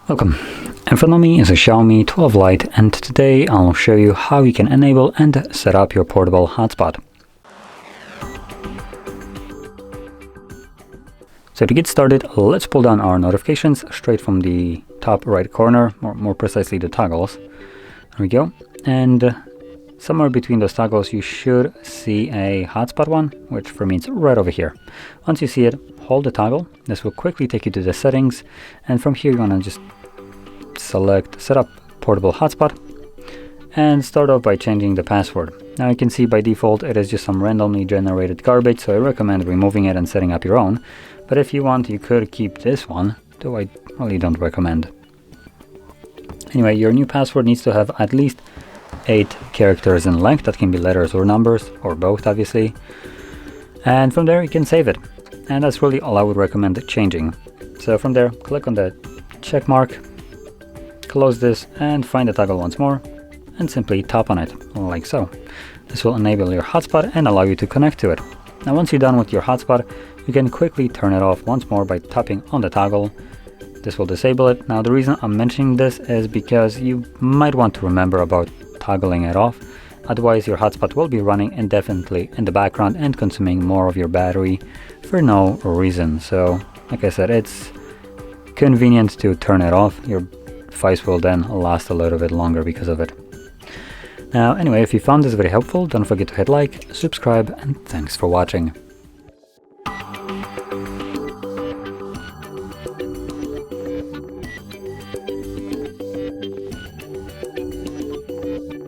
Welcome. In front of me is a Xiaomi 12 Lite, and today I'll show you how you can enable and set up your portable hotspot. So to get started, let's pull down our notifications straight from the top right corner, or more precisely the toggles. There we go. And somewhere between those toggles you should see a hotspot one, which for me is right over here. Once you see it, hold the toggle. This will quickly take you to the settings, and from here you want to just select set up portable hotspot and start off by changing the password. Now you can see by default it is just some randomly generated garbage, so I recommend removing it and setting up your own. But if you want, you could keep this one, though I really don't recommend. Anyway, your new password needs to have at least 8 characters in length. That can be letters or numbers, or both obviously. And from there you can save it. And that's really all I would recommend changing. So from there, click on the check mark, close this, and find the toggle once more, and simply tap on it, like so. This will enable your hotspot and allow you to connect to it. Now once you're done with your hotspot, you can quickly turn it off once more by tapping on the toggle. This will disable it. Now the reason I'm mentioning this is because you might want to remember about toggling it off. Otherwise your hotspot will be running indefinitely in the background and consuming more of your battery for no reason. So like I said, it's convenient to turn it off. Your device will then last a little bit longer because of it. Now anyway, if you found this very helpful, don't forget to hit like, subscribe, and thanks for watching.